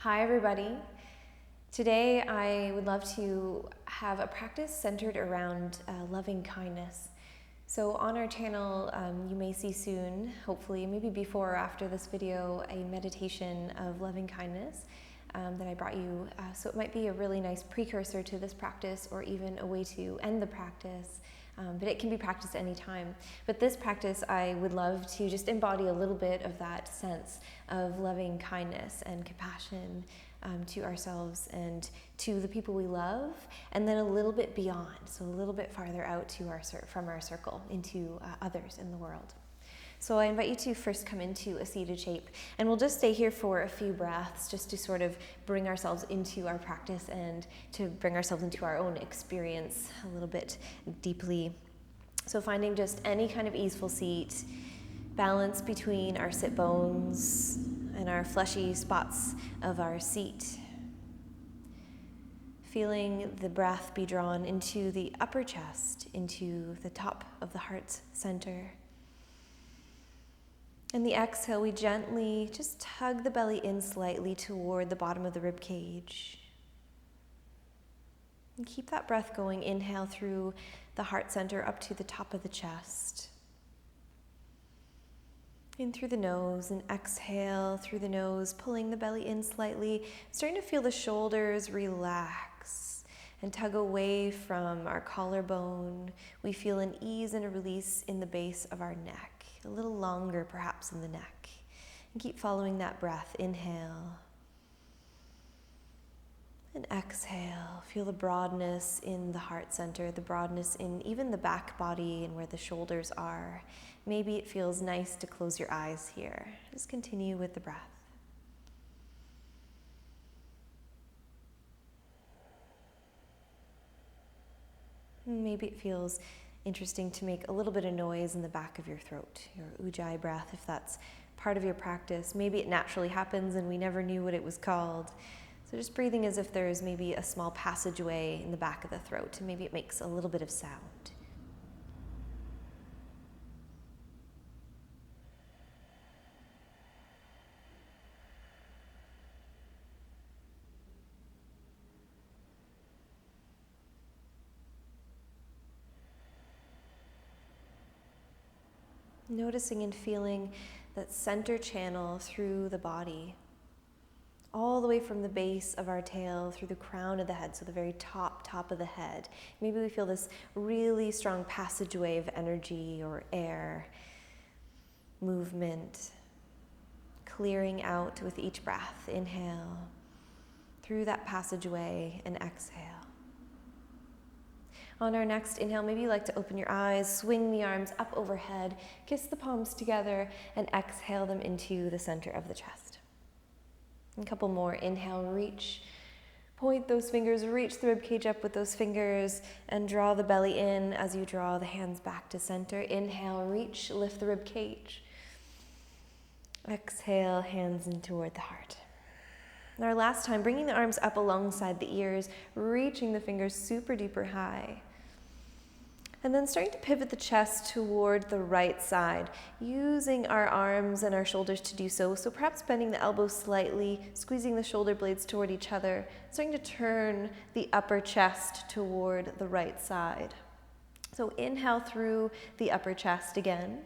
Hi everybody. Today I would love to have a practice centered around loving kindness. So on our channel you may see soon, hopefully maybe before or after this video, a meditation of loving kindness that I brought you. So it might be a really nice precursor to this practice or even a way to end the practice. But it can be practiced anytime. But this practice, I would love to just embody a little bit of that sense of loving kindness and compassion to ourselves and to the people we love, and then a little bit beyond, so a little bit farther out to from our circle into others in the world. So I invite you to first come into a seated shape, and we'll just stay here for a few breaths just to sort of bring ourselves into our practice and to bring ourselves into our own experience a little bit deeply. So finding just any kind of easeful seat, balance between our sit bones and our fleshy spots of our seat. Feeling the breath be drawn into the upper chest, into the top of the heart's center. And the exhale, we gently just tug the belly in slightly toward the bottom of the rib cage. And keep that breath going. Inhale through the heart center up to the top of the chest. In through the nose, and exhale through the nose, pulling the belly in slightly, starting to feel the shoulders relax and tug away from our collarbone. We feel an ease and a release in the base of our neck. A little longer perhaps in the neck. And keep following that breath. Inhale. And exhale. Feel the broadness in the heart center, the broadness in even the back body and where the shoulders are. Maybe it feels nice to close your eyes here. Just continue with the breath. Maybe it feels interesting to make a little bit of noise in the back of your throat, your ujjayi breath, if that's part of your practice. Maybe it naturally happens and we never knew what it was called. So just breathing as if there's maybe a small passageway in the back of the throat, and maybe it makes a little bit of sound. Noticing and feeling that center channel through the body, all the way from the base of our tail through the crown of the head, so the very top of the head. Maybe we feel this really strong passageway of energy or air, movement, clearing out with each breath. Inhale through that passageway and exhale. On our next inhale, maybe you like to open your eyes, swing the arms up overhead, kiss the palms together, and exhale them into the center of the chest. A couple more. Inhale, reach, point those fingers, reach the ribcage up with those fingers, and draw the belly in as you draw the hands back to center. Inhale, reach, lift the ribcage. Exhale, hands in toward the heart. And our last time, bringing the arms up alongside the ears, reaching the fingers super duper high. And then starting to pivot the chest toward the right side, using our arms and our shoulders to do so. So perhaps bending the elbows slightly, squeezing the shoulder blades toward each other, starting to turn the upper chest toward the right side. So inhale through the upper chest again.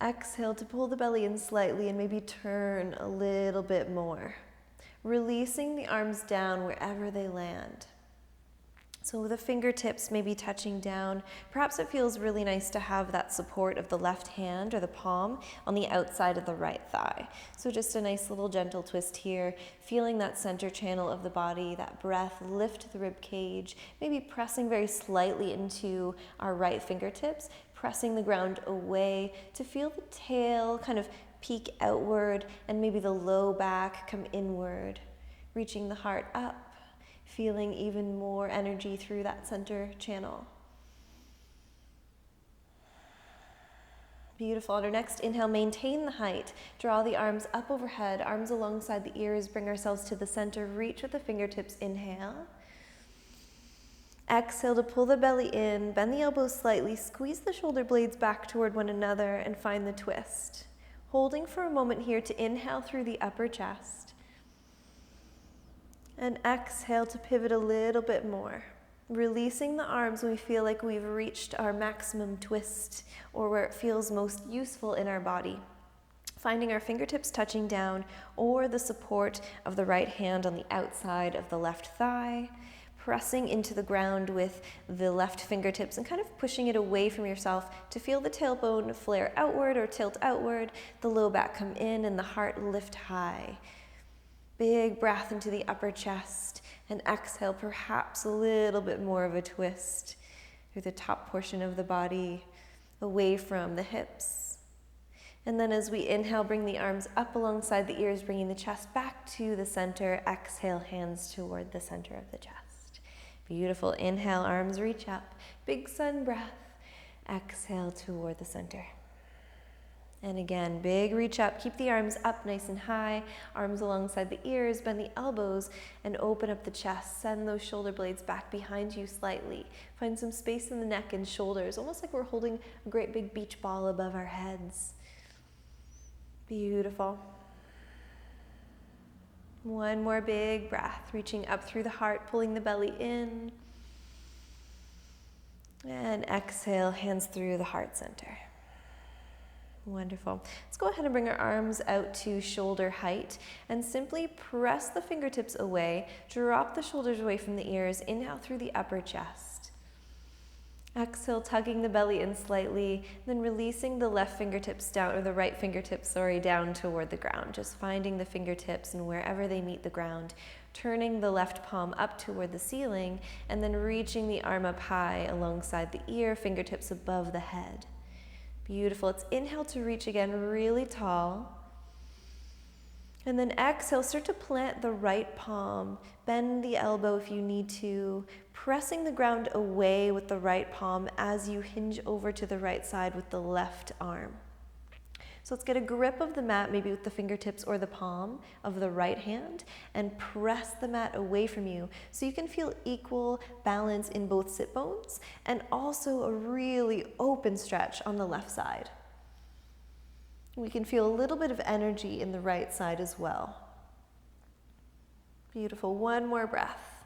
Exhale to pull the belly in slightly and maybe turn a little bit more. Releasing the arms down wherever they land. So the fingertips may be touching down. Perhaps it feels really nice to have that support of the left hand or the palm on the outside of the right thigh. So just a nice little gentle twist here, feeling that center channel of the body, that breath lift the rib cage, maybe pressing very slightly into our right fingertips, pressing the ground away to feel the tail kind of peek outward and maybe the low back come inward, reaching the heart up. Feeling even more energy through that center channel. Beautiful. On our next inhale, maintain the height. Draw the arms up overhead, arms alongside the ears. Bring ourselves to the center. Reach with the fingertips. Inhale. Exhale to pull the belly in. Bend the elbows slightly. Squeeze the shoulder blades back toward one another and find the twist. Holding for a moment here to inhale through the upper chest. And exhale to pivot a little bit more. Releasing the arms when we feel like we've reached our maximum twist or where it feels most useful in our body. Finding our fingertips touching down or the support of the right hand on the outside of the left thigh. Pressing into the ground with the left fingertips and kind of pushing it away from yourself to feel the tailbone flare outward or tilt outward, the low back come in and the heart lift high. Big breath into the upper chest and exhale, perhaps a little bit more of a twist through the top portion of the body, away from the hips. And then as we inhale, bring the arms up alongside the ears, bringing the chest back to the center. Exhale, hands toward the center of the chest. Beautiful. Inhale, arms reach up. Big sun breath. Exhale toward the center. And again, big reach up. Keep the arms up nice and high. Arms alongside the ears. Bend the elbows and open up the chest. Send those shoulder blades back behind you slightly. Find some space in the neck and shoulders, almost like we're holding a great big beach ball above our heads. Beautiful. One more big breath, reaching up through the heart, pulling the belly in. And exhale, hands through the heart center. Wonderful. Let's go ahead and bring our arms out to shoulder height and simply press the fingertips away. Drop the shoulders away from the ears. Inhale through the upper chest. Exhale, tugging the belly in slightly, then releasing the left fingertips down, or the right fingertips, down toward the ground. Just finding the fingertips and wherever they meet the ground, turning the left palm up toward the ceiling, and then reaching the arm up high alongside the ear, fingertips above the head. Beautiful. Let's inhale to reach again really tall. And then exhale, start to plant the right palm. Bend the elbow if you need to, pressing the ground away with the right palm as you hinge over to the right side with the left arm. So let's get a grip of the mat, maybe with the fingertips or the palm of the right hand, and press the mat away from you so you can feel equal balance in both sit bones and also a really open stretch on the left side. We can feel a little bit of energy in the right side as well. Beautiful. One more breath.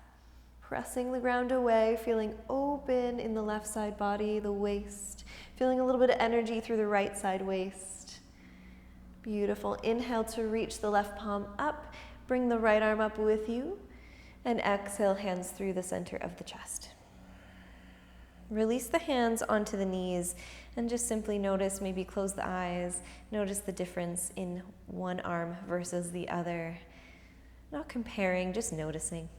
Pressing the ground away, feeling open in the left side body, the waist. Feeling a little bit of energy through the right side waist. Beautiful. Inhale to reach the left palm up. Bring the right arm up with you. And exhale, hands through the center of the chest. Release the hands onto the knees and just simply notice, maybe close the eyes, notice the difference in one arm versus the other. Not comparing, just noticing.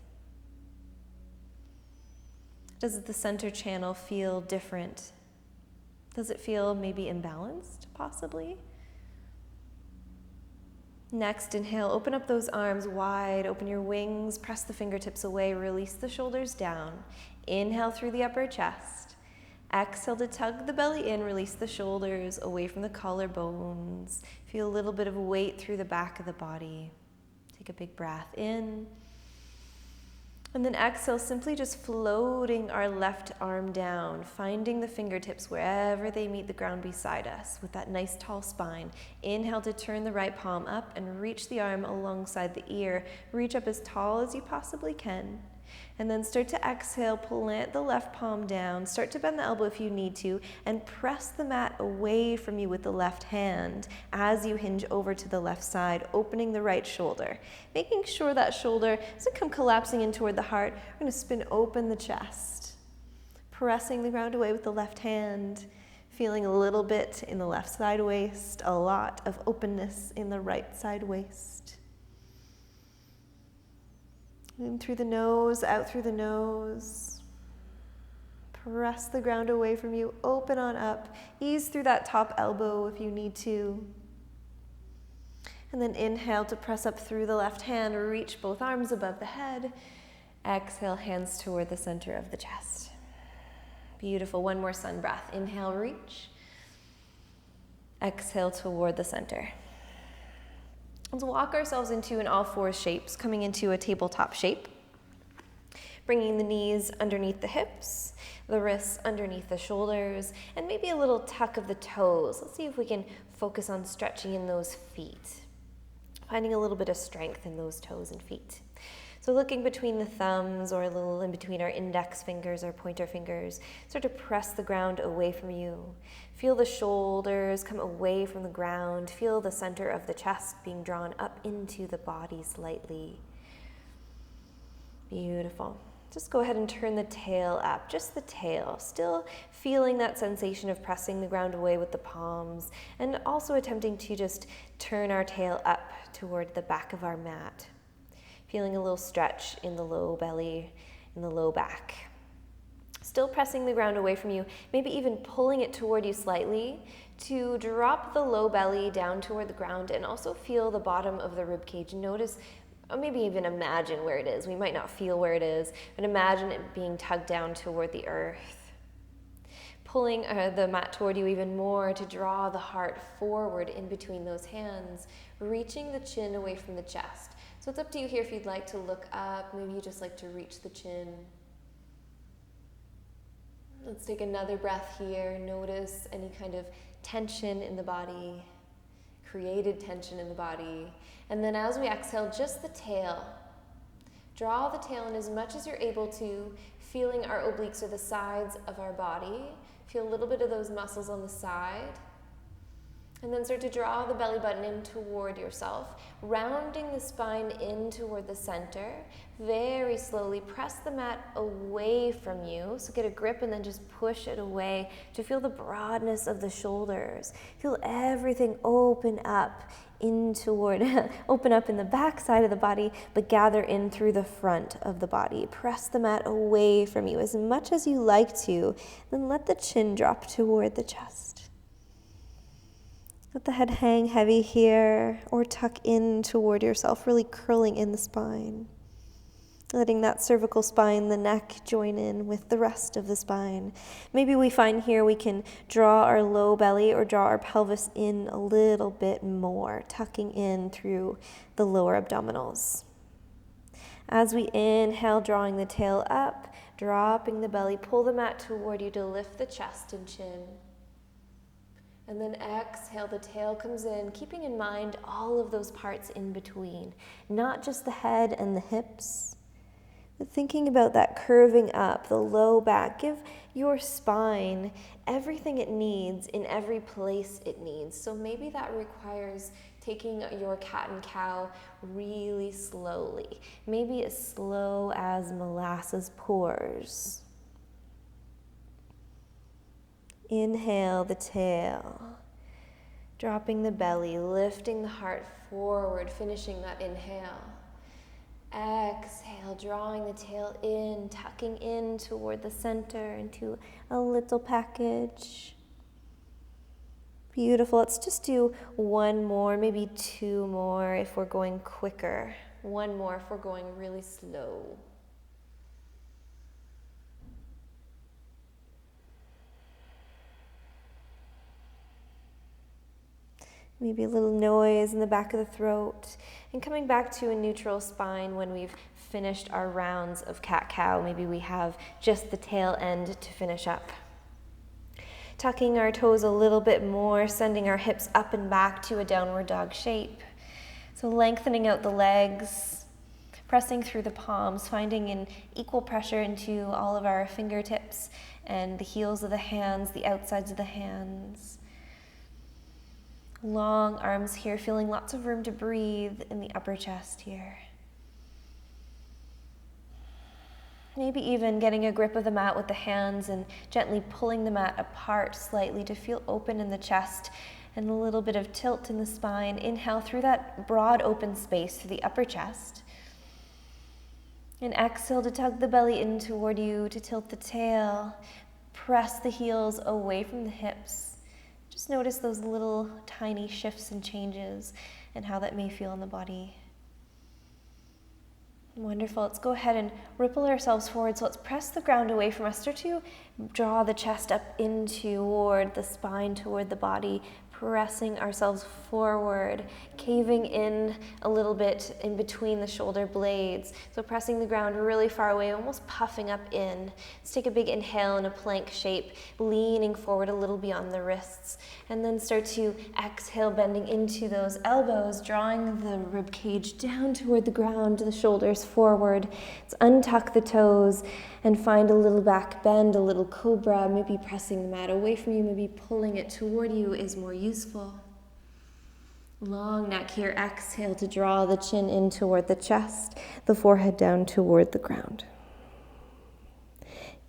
Does the center channel feel different? Does it feel maybe imbalanced, possibly? Next, inhale, open up those arms wide, open your wings, press the fingertips away, release the shoulders down. Inhale through the upper chest. Exhale to tug the belly in, release the shoulders away from the collarbones. Feel a little bit of weight through the back of the body. Take a big breath in. And then exhale, simply just floating our left arm down, finding the fingertips wherever they meet the ground beside us with that nice tall spine. Inhale to turn the right palm up and reach the arm alongside the ear. Reach up as tall as you possibly can. And then start to exhale, plant the left palm down, start to bend the elbow if you need to, and press the mat away from you with the left hand as you hinge over to the left side, opening the right shoulder. Making sure that shoulder doesn't come collapsing in toward the heart. We're going to spin open the chest, pressing the ground away with the left hand, feeling a little bit in the left side waist, a lot of openness in the right side waist. In through the nose, out through the nose. Press the ground away from you, open on up. Ease through that top elbow if you need to. And then inhale to press up through the left hand, reach both arms above the head. Exhale, hands toward the center of the chest. Beautiful. One more sun breath. Inhale, reach. Exhale toward the center. Let's walk ourselves into an all fours shapes, coming into a tabletop shape. Bringing the knees underneath the hips, the wrists underneath the shoulders, and maybe a little tuck of the toes. Let's see if we can focus on stretching in those feet. Finding a little bit of strength in those toes and feet. So looking between the thumbs or a little in between our index fingers or pointer fingers, start to press the ground away from you. Feel the shoulders come away from the ground. Feel the center of the chest being drawn up into the body slightly. Beautiful. Just go ahead and turn the tail up, just the tail, still feeling that sensation of pressing the ground away with the palms, and also attempting to just turn our tail up toward the back of our mat. Feeling a little stretch in the low belly, in the low back. Still pressing the ground away from you, maybe even pulling it toward you slightly to drop the low belly down toward the ground and also feel the bottom of the rib cage. Notice, or maybe even imagine where it is. We might not feel where it is, but imagine it being tugged down toward the earth. Pulling the mat toward you even more to draw the heart forward in between those hands, reaching the chin away from the chest. So it's up to you here if you'd like to look up, maybe you just like to reach the chin. Let's take another breath here. Notice any kind of tension in the body, created tension in the body. And then as we exhale, just the tail. Draw the tail in as much as you're able to, feeling our obliques or the sides of our body. Feel a little bit of those muscles on the side. And then start to draw the belly button in toward yourself, rounding the spine in toward the center. Very slowly press the mat away from you. So get a grip and then just push it away to feel the broadness of the shoulders. Feel everything open up in toward, open up in the back side of the body, but gather in through the front of the body. Press the mat away from you as much as you like to, then let the chin drop toward the chest. Let the head hang heavy here or tuck in toward yourself, really curling in the spine. Letting that cervical spine, the neck, join in with the rest of the spine. Maybe we find here we can draw our low belly or draw our pelvis in a little bit more, tucking in through the lower abdominals. As we inhale, drawing the tail up, dropping the belly, pull the mat toward you to lift the chest and chin. And then exhale, the tail comes in, keeping in mind all of those parts in between, not just the head and the hips, but thinking about that curving up, the low back. Give your spine everything it needs in every place it needs. So maybe that requires taking your cat and cow really slowly, maybe as slow as molasses pours. Inhale the tail, dropping the belly, lifting the heart forward, finishing that inhale. Exhale, drawing the tail in, tucking in toward the center into a little package. Beautiful. Let's just do one more, maybe two more if we're going quicker. One more if we're going really slow. Maybe a little noise in the back of the throat. And coming back to a neutral spine when we've finished our rounds of cat-cow. Maybe we have just the tail end to finish up. Tucking our toes a little bit more, sending our hips up and back to a downward dog shape. So lengthening out the legs, pressing through the palms, finding an equal pressure into all of our fingertips and the heels of the hands, the outsides of the hands. Long arms here, feeling lots of room to breathe in the upper chest here. Maybe even getting a grip of the mat with the hands and gently pulling the mat apart slightly to feel open in the chest and a little bit of tilt in the spine. Inhale through that broad open space through the upper chest. And exhale to tug the belly in toward you, to tilt the tail. Press the heels away from the hips. Just notice those little tiny shifts and changes and how that may feel in the body. Wonderful. Let's go ahead and ripple ourselves forward. So let's press the ground away from us. Start to draw the chest up in toward the spine, toward the body. pressing ourselves forward, caving in a little bit in between the shoulder blades. So pressing the ground really far away, almost puffing up in. Let's take a big inhale in a plank shape, leaning forward a little beyond the wrists. And then start to exhale, bending into those elbows, drawing the rib cage down toward the ground, the shoulders forward. Let's untuck the toes and find a little back bend, a little cobra, maybe pressing the mat away from you, maybe pulling it toward you is more useful. Long neck here, exhale to draw the chin in toward the chest, the forehead down toward the ground.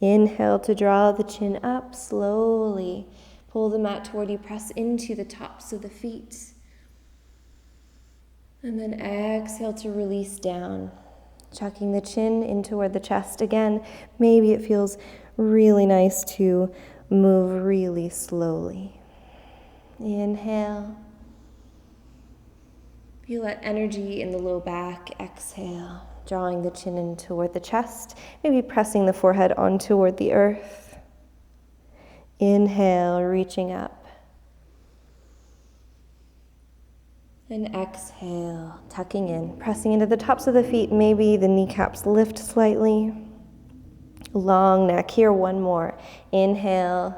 Inhale to draw the chin up slowly. Pull the mat toward you, press into the tops of the feet. And then exhale to release down. Chucking the chin in toward the chest again. Maybe it feels really nice to move really slowly. Inhale. Feel that energy in the low back. Exhale. Drawing the chin in toward the chest. Maybe pressing the forehead on toward the earth. Inhale, reaching up. And exhale, tucking in, pressing into the tops of the feet. Maybe the kneecaps lift slightly. Long neck here, one more. Inhale,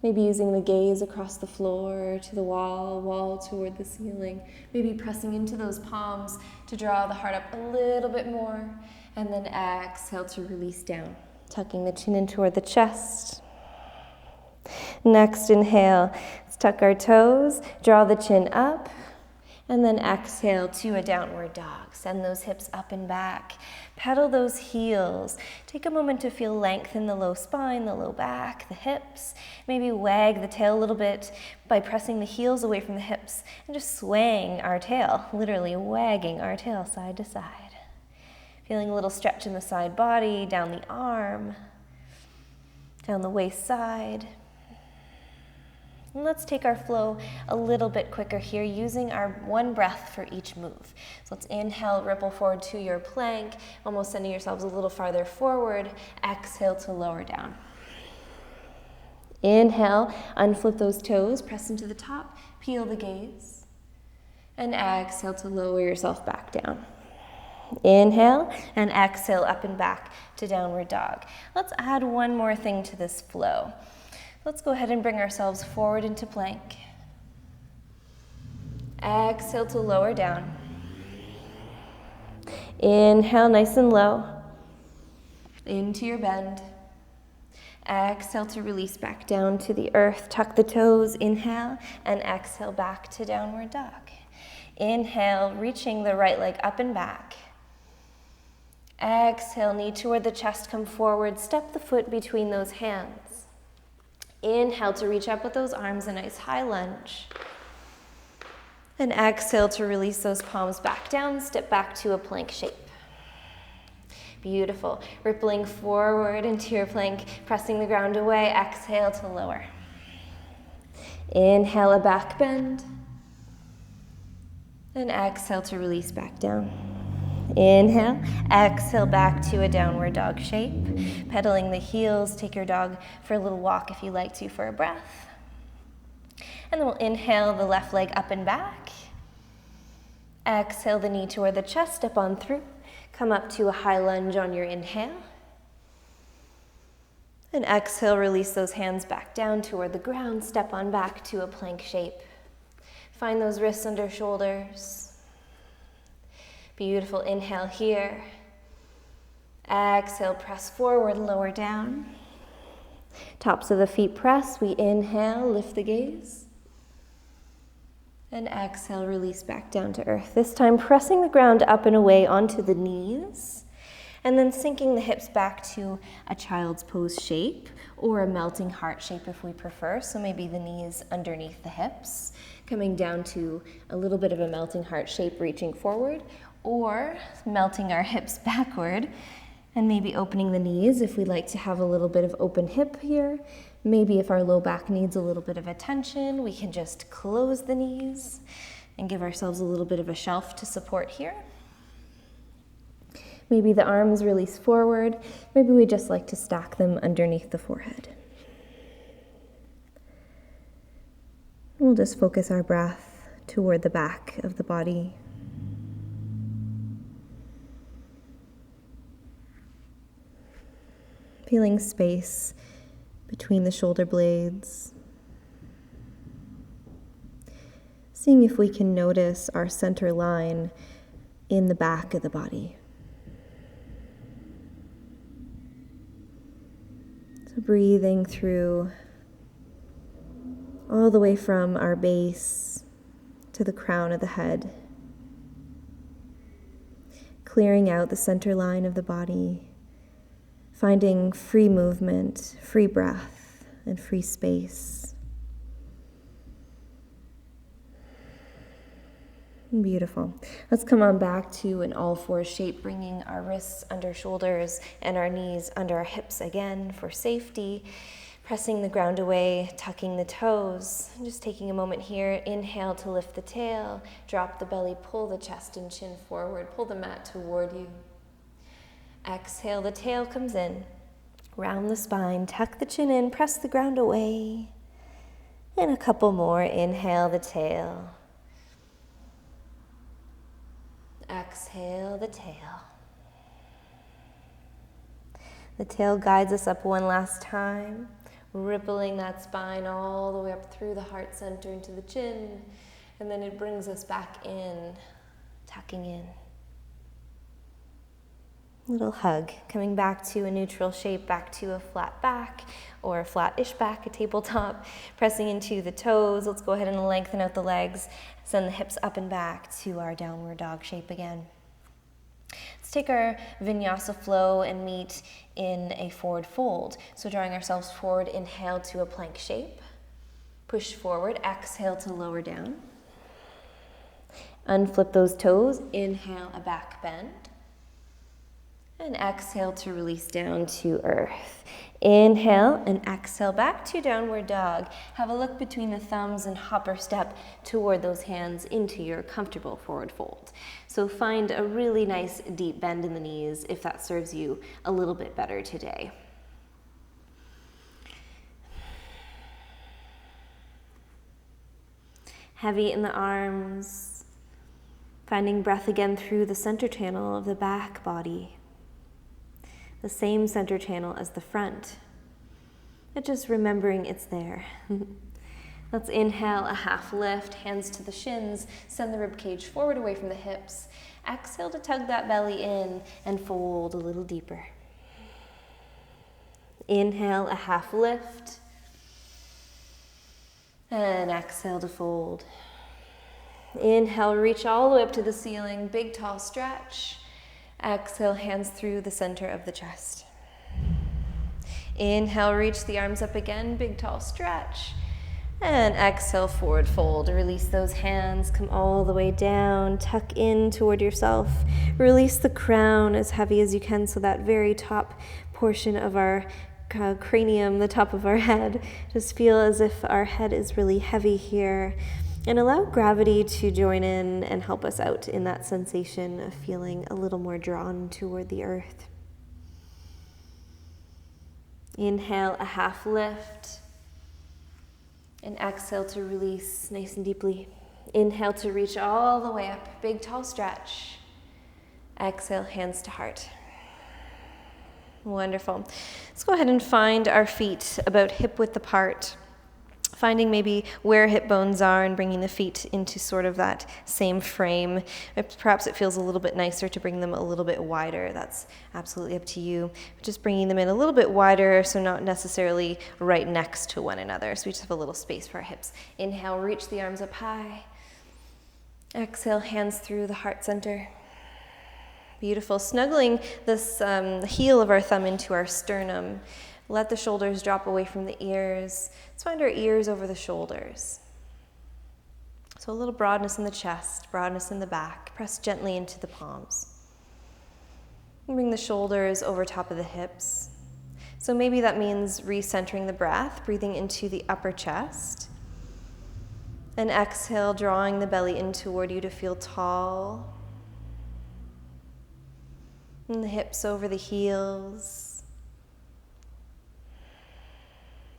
maybe using the gaze across the floor to the wall toward the ceiling. Maybe pressing into those palms to draw the heart up a little bit more. And then exhale to release down, tucking the chin in toward the chest. Next, inhale, let's tuck our toes, draw the chin up. And then exhale to a downward dog. Send those hips up and back. Pedal those heels. Take a moment to feel length in the low spine, the low back, the hips. Maybe wag the tail a little bit by pressing the heels away from the hips and just swaying our tail, literally wagging our tail side to side. Feeling a little stretch in the side body, down the arm, down the waist side. And let's take our flow a little bit quicker here, using our one breath for each move. So let's inhale, ripple forward to your plank, almost sending yourselves a little farther forward. Exhale to lower down. Inhale, unflip those toes, press into the top, peel the gaze. And exhale to lower yourself back down. Inhale and exhale up and back to downward dog. Let's add one more thing to this flow. Let's go ahead and bring ourselves forward into plank. Exhale to lower down. Inhale nice and low into your bend. Exhale to release back down to the earth. Tuck the toes, inhale, and exhale back to downward dog. Inhale, reaching the right leg up and back. Exhale, knee toward the chest, come forward. Step the foot between those hands. Inhale to reach up with those arms, a nice high lunge. And exhale to release those palms back down, step back to a plank shape. Beautiful. Rippling forward into your plank, pressing the ground away. Exhale to lower. Inhale, a back bend. And exhale to release back down. Inhale, exhale back to a downward dog shape. Pedaling the heels, take your dog for a little walk if you like to for a breath. And then we'll inhale the left leg up and back. Exhale the knee toward the chest, step on through. Come up to a high lunge on your inhale. And exhale, release those hands back down toward the ground, step on back to a plank shape. Find those wrists under shoulders. Beautiful, inhale here. Exhale, press forward, lower down. Tops of the feet press, we inhale, lift the gaze. And exhale, release back down to earth. This time pressing the ground up and away onto the knees. And then sinking the hips back to a child's pose shape or a melting heart shape if we prefer. So maybe the knees underneath the hips, coming down to a little bit of a melting heart shape, reaching forward. Or melting our hips backward and maybe opening the knees if we like to have a little bit of open hip here. Maybe if our low back needs a little bit of attention, we can just close the knees and give ourselves a little bit of a shelf to support here. Maybe the arms release forward. Maybe we just like to stack them underneath the forehead. We'll just focus our breath toward the back of the body. Feeling space between the shoulder blades. Seeing if we can notice our center line in the back of the body. So breathing through all the way from our base to the crown of the head. Clearing out the center line of the body. Finding free movement, free breath, and free space. Beautiful. Let's come on back to an all-fours shape, bringing our wrists under shoulders and our knees under our hips again for safety. Pressing the ground away, tucking the toes. Just taking a moment here. Inhale to lift the tail. Drop the belly, pull the chest and chin forward. Pull the mat toward you. Exhale, the tail comes in. Round the spine, tuck the chin in, press the ground away. And a couple more. Inhale the tail. Exhale the tail. The tail guides us up one last time, rippling that spine all the way up through the heart center into the chin, and then it brings us back in, tucking in. Little hug, coming back to a neutral shape, back to a flat back or a flat-ish back, a tabletop, pressing into the toes. Let's go ahead and lengthen out the legs, send the hips up and back to our downward dog shape again. Let's take our vinyasa flow and meet in a forward fold. So drawing ourselves forward, inhale to a plank shape. Push forward, exhale to lower down. Unflip those toes, inhale a back bend. And exhale to release down to earth. Inhale and exhale back to downward dog. Have a look between the thumbs and hopper step toward those hands into your comfortable forward fold. So find a really nice deep bend in the knees if that serves you a little bit better today. Heavy in the arms. Finding breath again through the center channel of the back body. The same center channel as the front, but just remembering it's there. Let's inhale a half lift, hands to the shins, send the rib cage forward away from the hips. Exhale to tug that belly in and fold a little deeper. Inhale a half lift, and exhale to fold. Inhale, reach all the way up to the ceiling, big tall stretch. Exhale, hands through the center of the chest. Inhale, reach the arms up again, big tall stretch. And exhale, forward fold. Release those hands, come all the way down, tuck in toward yourself. Release the crown as heavy as you can so that very top portion of our cranium, the top of our head, just feel as if our head is really heavy here. And allow gravity to join in and help us out in that sensation of feeling a little more drawn toward the earth. Inhale, a half lift. And exhale to release nice and deeply. Inhale to reach all the way up, big tall stretch. Exhale, hands to heart. Wonderful. Let's go ahead and find our feet about hip width apart. Finding maybe where hip bones are and bringing the feet into sort of that same frame. Perhaps it feels a little bit nicer to bring them a little bit wider. That's absolutely up to you. Just bringing them in a little bit wider, so not necessarily right next to one another. So we just have a little space for our hips. Inhale, reach the arms up high. Exhale, hands through the heart center. Beautiful. Snuggling this heel of our thumb into our sternum. Let the shoulders drop away from the ears. Let's find our ears over the shoulders. So a little broadness in the chest, broadness in the back. Press gently into the palms. And bring the shoulders over top of the hips. So maybe that means recentering the breath, breathing into the upper chest. And exhale, drawing the belly in toward you to feel tall. And the hips over the heels.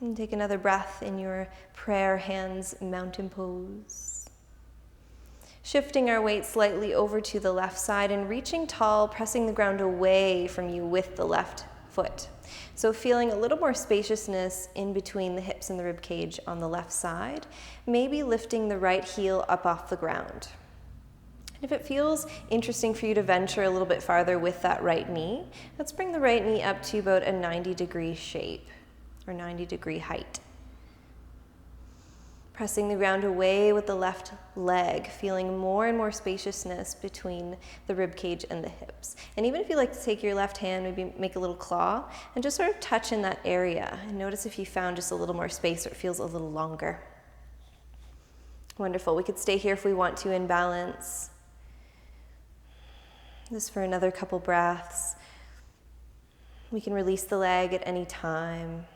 And take another breath in your prayer hands mountain pose. Shifting our weight slightly over to the left side and reaching tall, pressing the ground away from you with the left foot. So feeling a little more spaciousness in between the hips and the rib cage on the left side, maybe lifting the right heel up off the ground. And if it feels interesting for you to venture a little bit farther with that right knee, let's bring the right knee up to about a 90-degree shape or 90-degree height. Pressing the ground away with the left leg, feeling more and more spaciousness between the rib cage and the hips. And even if you like to take your left hand, maybe make a little claw and just sort of touch in that area. And notice if you found just a little more space or it feels a little longer. Wonderful. We could stay here if we want to in balance. Just for another couple breaths. We can release the leg at any time.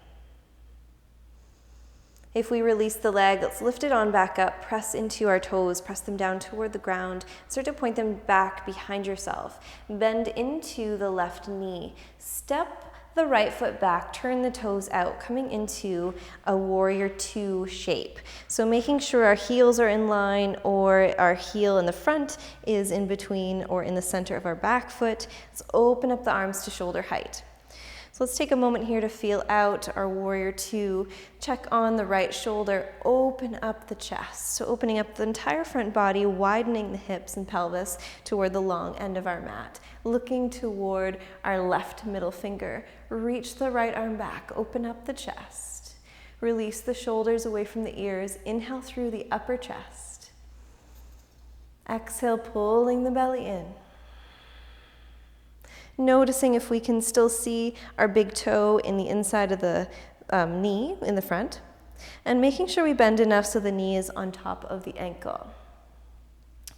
If we release the leg, let's lift it on back up, press into our toes, press them down toward the ground, start to point them back behind yourself. Bend into the left knee, step the right foot back, turn the toes out, coming into a warrior two shape. So making sure our heels are in line or our heel in the front is in between or in the center of our back foot. Let's open up the arms to shoulder height. So let's take a moment here to feel out our warrior two. Check on the right shoulder, open up the chest. So opening up the entire front body, widening the hips and pelvis toward the long end of our mat. Looking toward our left middle finger. Reach the right arm back, open up the chest. Release the shoulders away from the ears. Inhale through the upper chest. Exhale, pulling the belly in. Noticing if we can still see our big toe in the inside of the knee in the front, and making sure we bend enough so the knee is on top of the ankle.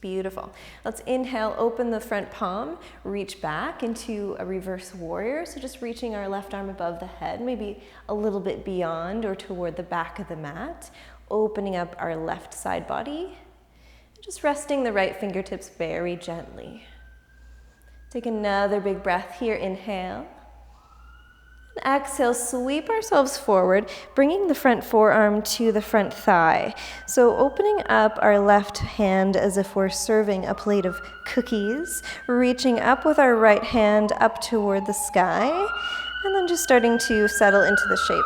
Beautiful. Let's inhale, open the front palm, reach back into a reverse warrior. So just reaching our left arm above the head, maybe a little bit beyond or toward the back of the mat, opening up our left side body, just resting the right fingertips very gently. Take another big breath here, inhale. And exhale, sweep ourselves forward, bringing the front forearm to the front thigh. So opening up our left hand as if we're serving a plate of cookies, reaching up with our right hand up toward the sky, and then just starting to settle into the shape.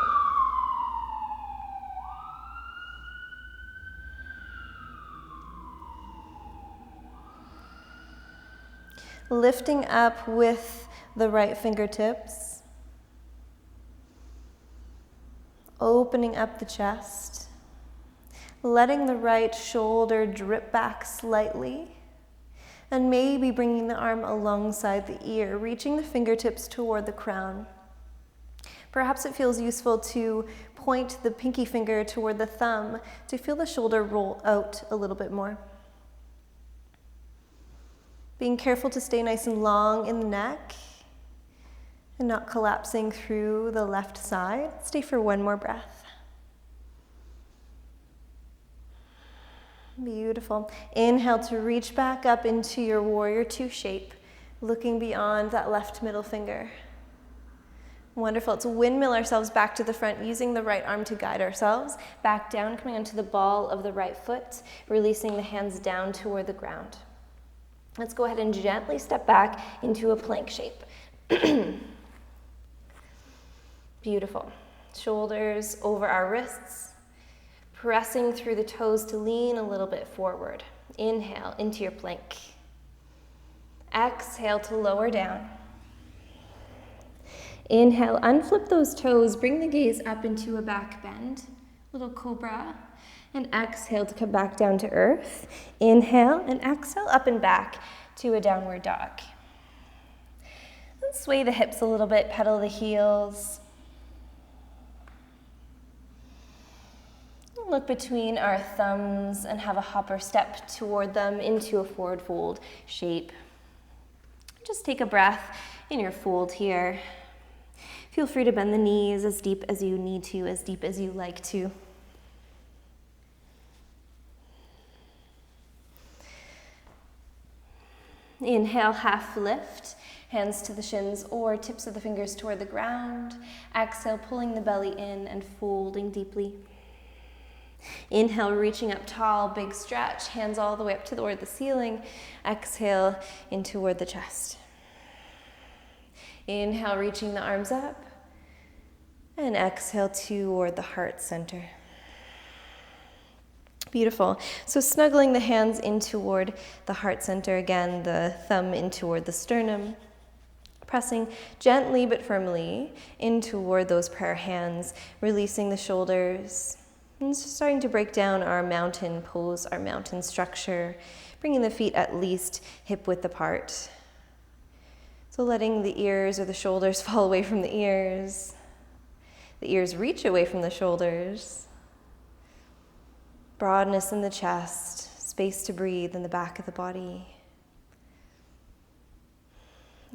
Lifting up with the right fingertips. Opening up the chest. Letting the right shoulder drip back slightly. And maybe bringing the arm alongside the ear, reaching the fingertips toward the crown. Perhaps it feels useful to point the pinky finger toward the thumb to feel the shoulder roll out a little bit more. Being careful to stay nice and long in the neck and not collapsing through the left side. Stay for one more breath. Beautiful. Inhale to reach back up into your warrior two shape, looking beyond that left middle finger. Wonderful. Let's windmill ourselves back to the front, using the right arm to guide ourselves. Back down, coming onto the ball of the right foot, releasing the hands down toward the ground. Let's go ahead and gently step back into a plank shape. Beautiful. Shoulders over our wrists, pressing through the toes to lean a little bit forward. Inhale into your plank. Exhale to lower down. Inhale, unflip those toes, bring the gaze up into a back bend, little cobra. And exhale to come back down to earth. Inhale and exhale up and back to a downward dog. And sway the hips a little bit, pedal the heels. Look between our thumbs and have a hopper step toward them into a forward fold shape. Just take a breath in your fold here. Feel free to bend the knees as deep as you need to, as deep as you like to. Inhale, half lift, hands to the shins or tips of the fingers toward the ground. Exhale, pulling the belly in and folding deeply. Inhale, reaching up tall, big stretch, hands all the way up toward the ceiling. Exhale, in toward the chest. Inhale, reaching the arms up. And exhale toward the heart center. Beautiful. So snuggling the hands in toward the heart center again, the thumb in toward the sternum. Pressing gently but firmly in toward those prayer hands, releasing the shoulders. And just starting to break down our mountain pose, our mountain structure, bringing the feet at least hip width apart. So letting the ears or the shoulders fall away from the ears. The ears reach away from the shoulders. Broadness in the chest, space to breathe in the back of the body.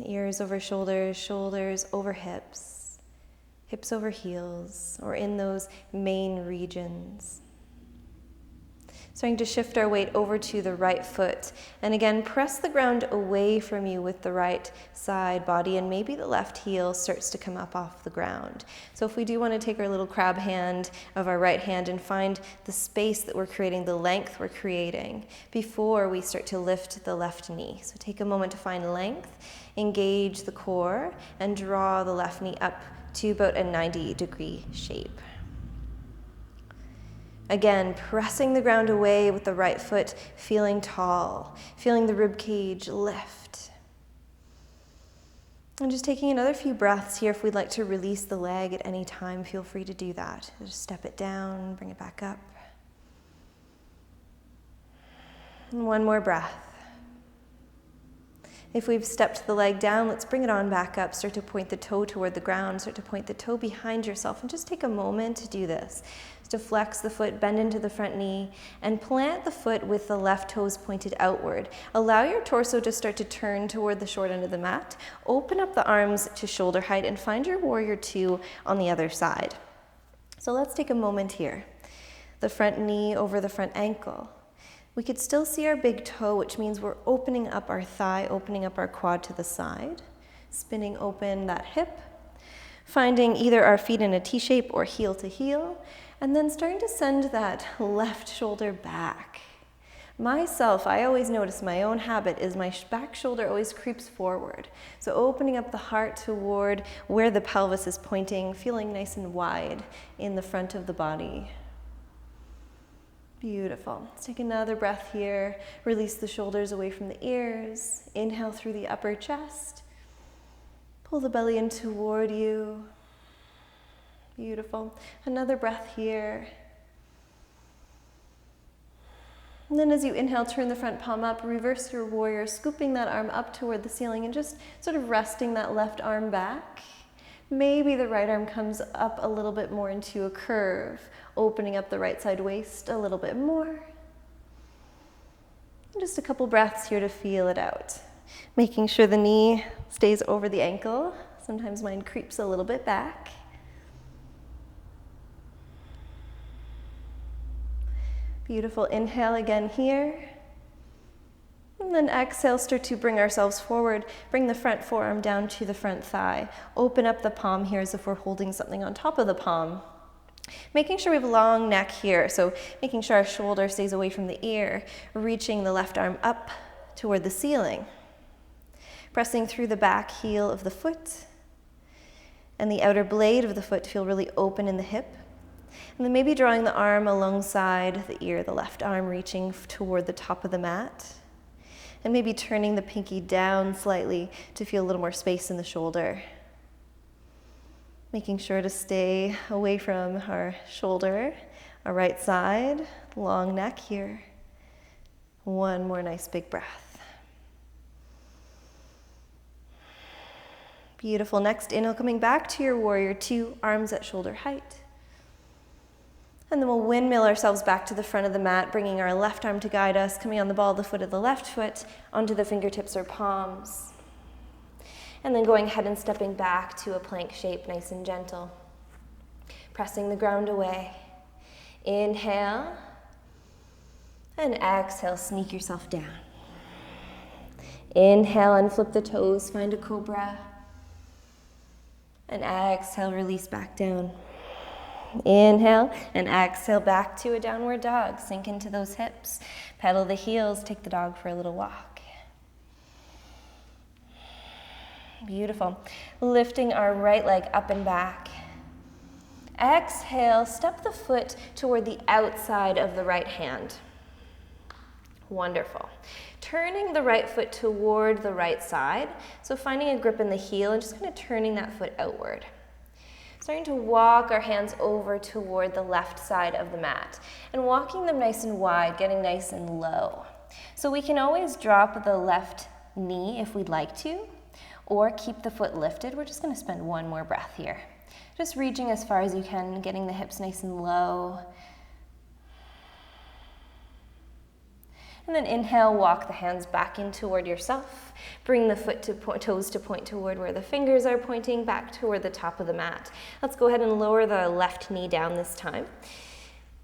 Ears over shoulders, shoulders over hips, hips over heels, or in those main regions. Starting to shift our weight over to the right foot. And again, press the ground away from you with the right side body, and maybe the left heel starts to come up off the ground. So if we do want to take our little crab hand of our right hand and find the space that we're creating, the length we're creating, before we start to lift the left knee. So take a moment to find length, engage the core, and draw the left knee up to about a 90-degree shape. Again, pressing the ground away with the right foot, feeling tall, feeling the rib cage lift. And just taking another few breaths here. If we'd like to release the leg at any time, feel free to do that. Just step it down, bring it back up. And one more breath. If we've stepped the leg down, let's bring it on back up. Start to point the toe toward the ground. Start to point the toe behind yourself. And just take a moment to do this. To flex the foot, bend into the front knee, and plant the foot with the left toes pointed outward. Allow your torso to start to turn toward the short end of the mat. Open up the arms to shoulder height and find your warrior two on the other side. So let's take a moment here. The front knee over the front ankle. We could still see our big toe, which means we're opening up our thigh, opening up our quad to the side, spinning open that hip, finding either our feet in a T shape or heel to heel, and then starting to send that left shoulder back. Myself, I always notice my own habit is my back shoulder always creeps forward. So opening up the heart toward where the pelvis is pointing, feeling nice and wide in the front of the body. Beautiful. Let's take another breath here. Release the shoulders away from the ears. Inhale through the upper chest. Pull the belly in toward you. Beautiful. Another breath here. And then as you inhale, turn the front palm up, reverse your warrior, scooping that arm up toward the ceiling and just sort of resting that left arm back. Maybe the right arm comes up a little bit more into a curve, opening up the right side waist a little bit more. And just a couple breaths here to feel it out. Making sure the knee stays over the ankle. Sometimes mine creeps a little bit back. Beautiful. Inhale again here. And then exhale, start to bring ourselves forward. Bring the front forearm down to the front thigh. Open up the palm here as if we're holding something on top of the palm. Making sure we have a long neck here. So making sure our shoulder stays away from the ear. Reaching the left arm up toward the ceiling. Pressing through the back heel of the foot. And the outer blade of the foot to feel really open in the hip. And then maybe drawing the arm alongside the ear, the left arm reaching toward the top of the mat. And maybe turning the pinky down slightly to feel a little more space in the shoulder. Making sure to stay away from our shoulder, our right side, long neck here. One more nice big breath. Beautiful. Next inhale, coming back to your warrior two, arms at shoulder height. And then we'll windmill ourselves back to the front of the mat, bringing our left arm to guide us, coming on the ball of the foot of the left foot, onto the fingertips or palms. And then going ahead and stepping back to a plank shape, nice and gentle. Pressing the ground away. Inhale. And exhale, sneak yourself down. Inhale, unflip the toes, find a cobra. And exhale, release back down. Inhale and exhale back to a downward dog. Sink into those hips. Pedal the heels, take the dog for a little walk. Beautiful. Lifting our right leg up and back. Exhale, step the foot toward the outside of the right hand. Wonderful. Turning the right foot toward the right side. So finding a grip in the heel and just kind of turning that foot outward. Starting to walk our hands over toward the left side of the mat and walking them nice and wide, getting nice and low. So we can always drop the left knee if we'd like to, or keep the foot lifted. We're just going to spend one more breath here. Just reaching as far as you can, getting the hips nice and low. And then inhale, walk the hands back in toward yourself. Bring the toes to point toward where the fingers are pointing, back toward the top of the mat. Let's go ahead and lower the left knee down this time.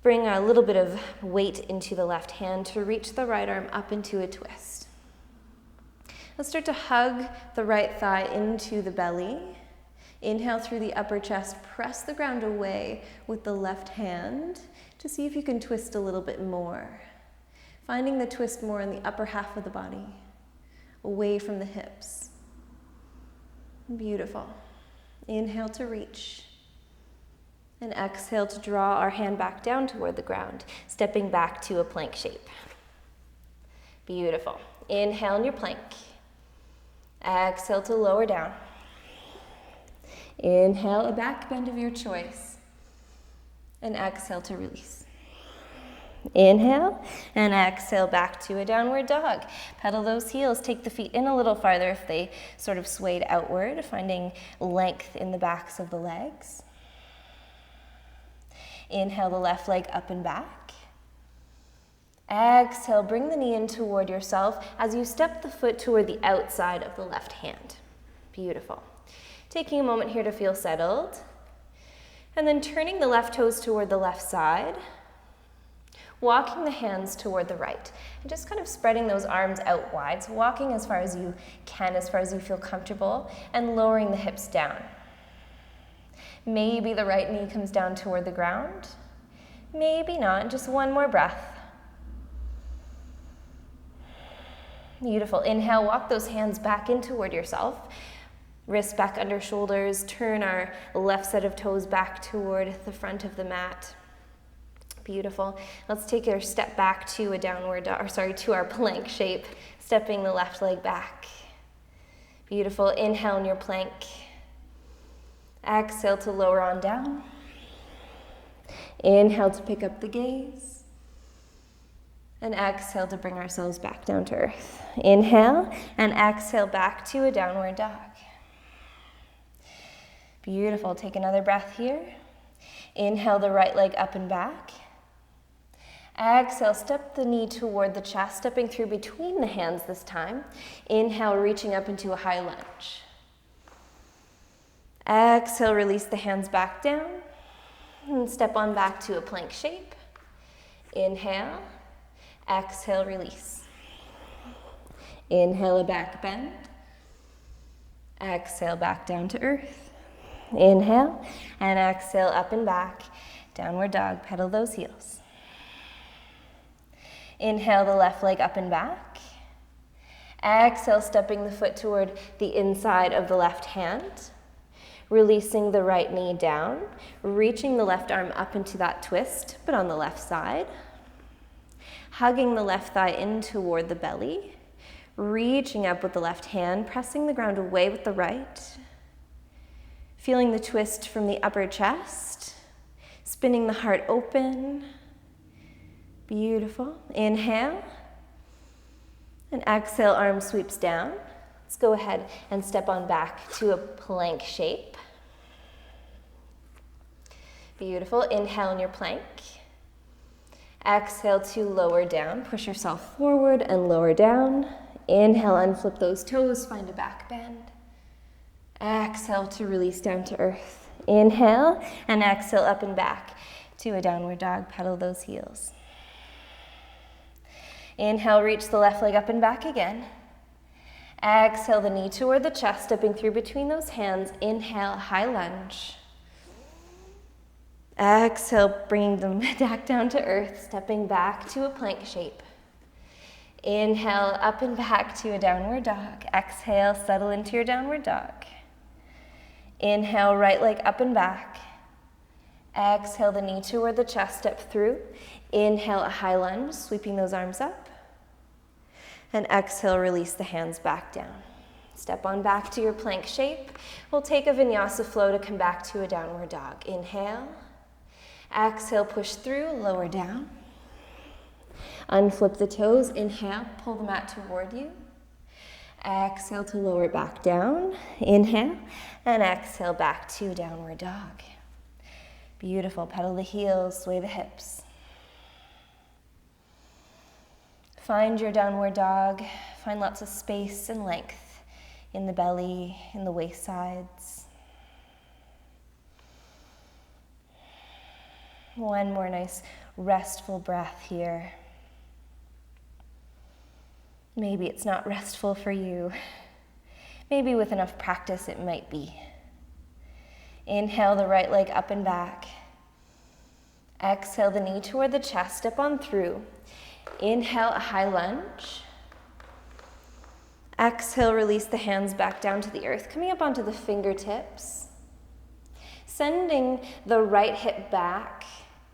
Bring a little bit of weight into the left hand to reach the right arm up into a twist. Let's start to hug the right thigh into the belly. Inhale through the upper chest, press the ground away with the left hand to see if you can twist a little bit more. Finding the twist more in the upper half of the body, away from the hips. Beautiful. Inhale to reach. And exhale to draw our hand back down toward the ground, stepping back to a plank shape. Beautiful. Inhale in your plank. Exhale to lower down. Inhale, a back bend of your choice. And exhale to release. Inhale and exhale back to a downward dog. Pedal those heels, take the feet in a little farther if they sort of swayed outward, finding length in the backs of the legs. Inhale the left leg up and back. Exhale, bring the knee in toward yourself as you step the foot toward the outside of the left hand. Beautiful. Taking a moment here to feel settled. And then turning the left toes toward the left side. Walking the hands toward the right. And just kind of spreading those arms out wide. So walking as far as you can, as far as you feel comfortable, and lowering the hips down. Maybe the right knee comes down toward the ground. Maybe not. Just one more breath. Beautiful. Inhale, walk those hands back in toward yourself. Wrists back under shoulders. Turn our left set of toes back toward the front of the mat. Beautiful. Let's take our step back to a to our plank shape, stepping the left leg back. Beautiful. Inhale in your plank. Exhale to lower on down. Inhale to pick up the gaze. And exhale to bring ourselves back down to earth. Inhale and exhale back to a downward dog. Beautiful. Take another breath here. Inhale the right leg up and back. Exhale, step the knee toward the chest, stepping through between the hands this time. Inhale, reaching up into a high lunge. Exhale, release the hands back down. And step on back to a plank shape. Inhale. Exhale, release. Inhale, a back bend. Exhale, back down to earth. Inhale, and exhale, up and back. Downward dog, pedal those heels. Inhale the left leg up and back. Exhale, stepping the foot toward the inside of the left hand. Releasing the right knee down. Reaching the left arm up into that twist, but on the left side. Hugging the left thigh in toward the belly. Reaching up with the left hand, pressing the ground away with the right. Feeling the twist from the upper chest. Spinning the heart open. Beautiful. Inhale. And exhale, arm sweeps down. Let's go ahead and step on back to a plank shape. Beautiful. Inhale in your plank. Exhale to lower down. Push yourself forward and lower down. Inhale, unflip those toes, find a back bend. Exhale to release down to earth. Inhale and exhale up and back to a downward dog. Pedal those heels. Inhale, reach the left leg up and back again. Exhale the knee toward the chest, stepping through between those hands. Inhale, high lunge. Exhale, bringing them back down to earth, stepping back to a plank shape. Inhale, up and back to a downward dog. Exhale, settle into your downward dog. Inhale, right leg up and back. Exhale, the knee toward the chest, step through. Inhale, a high lunge, sweeping those arms up. And exhale, release the hands back down. Step on back to your plank shape. We'll take a vinyasa flow to come back to a downward dog. Inhale. Exhale, push through, lower down. Unflip the toes. Inhale, pull the mat toward you. Exhale to lower it back down. Inhale, and exhale back to downward dog. Beautiful. Pedal the heels, sway the hips. Find your downward dog. Find lots of space and length in the belly, in the waist sides. One more nice restful breath here. Maybe it's not restful for you. Maybe with enough practice it might be. Inhale the right leg up and back. Exhale the knee toward the chest, step on through. Inhale, a high lunge. Exhale, release the hands back down to the earth, coming up onto the fingertips. Sending the right hip back,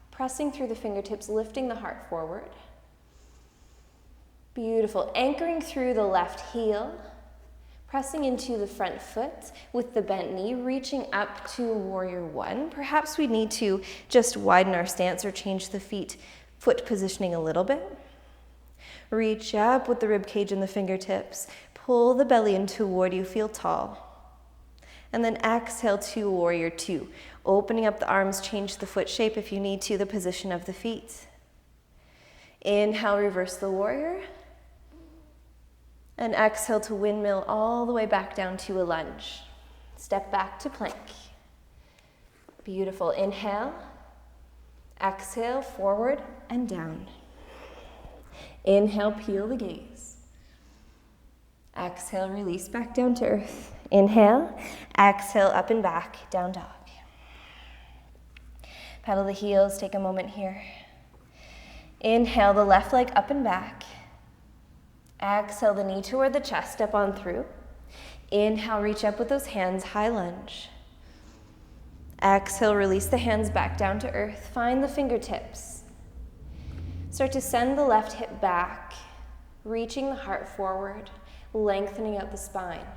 pressing through the fingertips, lifting the heart forward. Beautiful. Anchoring through the left heel, pressing into the front foot with the bent knee, reaching up to warrior one. Perhaps we need to just widen our stance or change the foot positioning a little bit. Reach up with the rib cage and the fingertips. Pull the belly in toward you, feel tall. And then exhale to warrior two. Opening up the arms, change the foot shape if you need to, the position of the feet. Inhale, reverse the warrior. And exhale to windmill all the way back down to a lunge. Step back to plank. Beautiful. Inhale. Exhale, forward and down. Inhale, peel the gaze. Exhale, release back down to earth. Inhale. Exhale, up and back, down dog. Pedal the heels, take a moment here. Inhale, the left leg up and back. Exhale, the knee toward the chest, step on through. Inhale, reach up with those hands, high lunge. Exhale, release the hands back down to earth. Find the fingertips. Start to send the left hip back, reaching the heart forward, lengthening out the spine.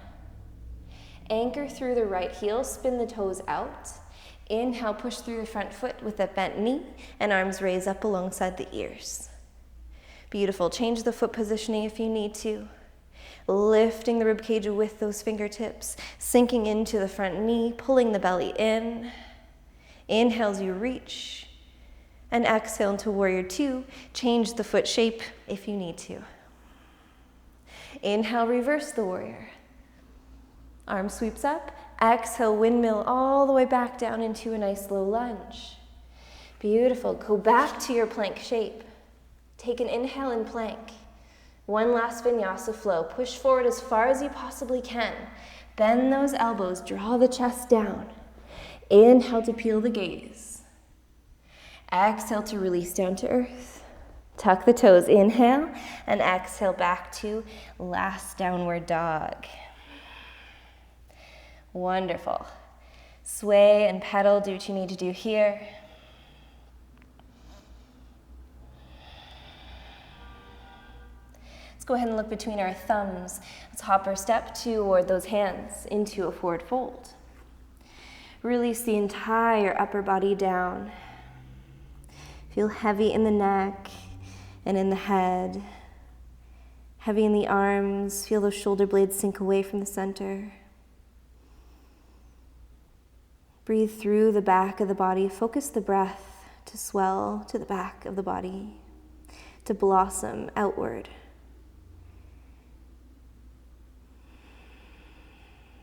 Anchor through the right heel, spin the toes out. Inhale, push through the front foot with a bent knee and arms raise up alongside the ears. Beautiful. Change the foot positioning if you need to. Lifting the rib cage with those fingertips, sinking into the front knee, pulling the belly in. Inhale as you reach. And exhale into warrior two. Change the foot shape if you need to. Inhale, reverse the warrior. Arm sweeps up. Exhale, windmill all the way back down into a nice low lunge. Beautiful. Go back to your plank shape. Take an inhale in plank. One last vinyasa flow. Push forward as far as you possibly can. Bend those elbows. Draw the chest down. Inhale to peel the gaze. Exhale to release down to earth. Tuck the toes. Inhale and exhale back to last downward dog. Wonderful. Sway and pedal. Do what you need to do here. Go ahead and look between our thumbs. Let's hop our step toward those hands into a forward fold. Release the entire upper body down. Feel heavy in the neck and in the head. Heavy in the arms. Feel those shoulder blades sink away from the center. Breathe through the back of the body. Focus the breath to swell to the back of the body, to blossom outward.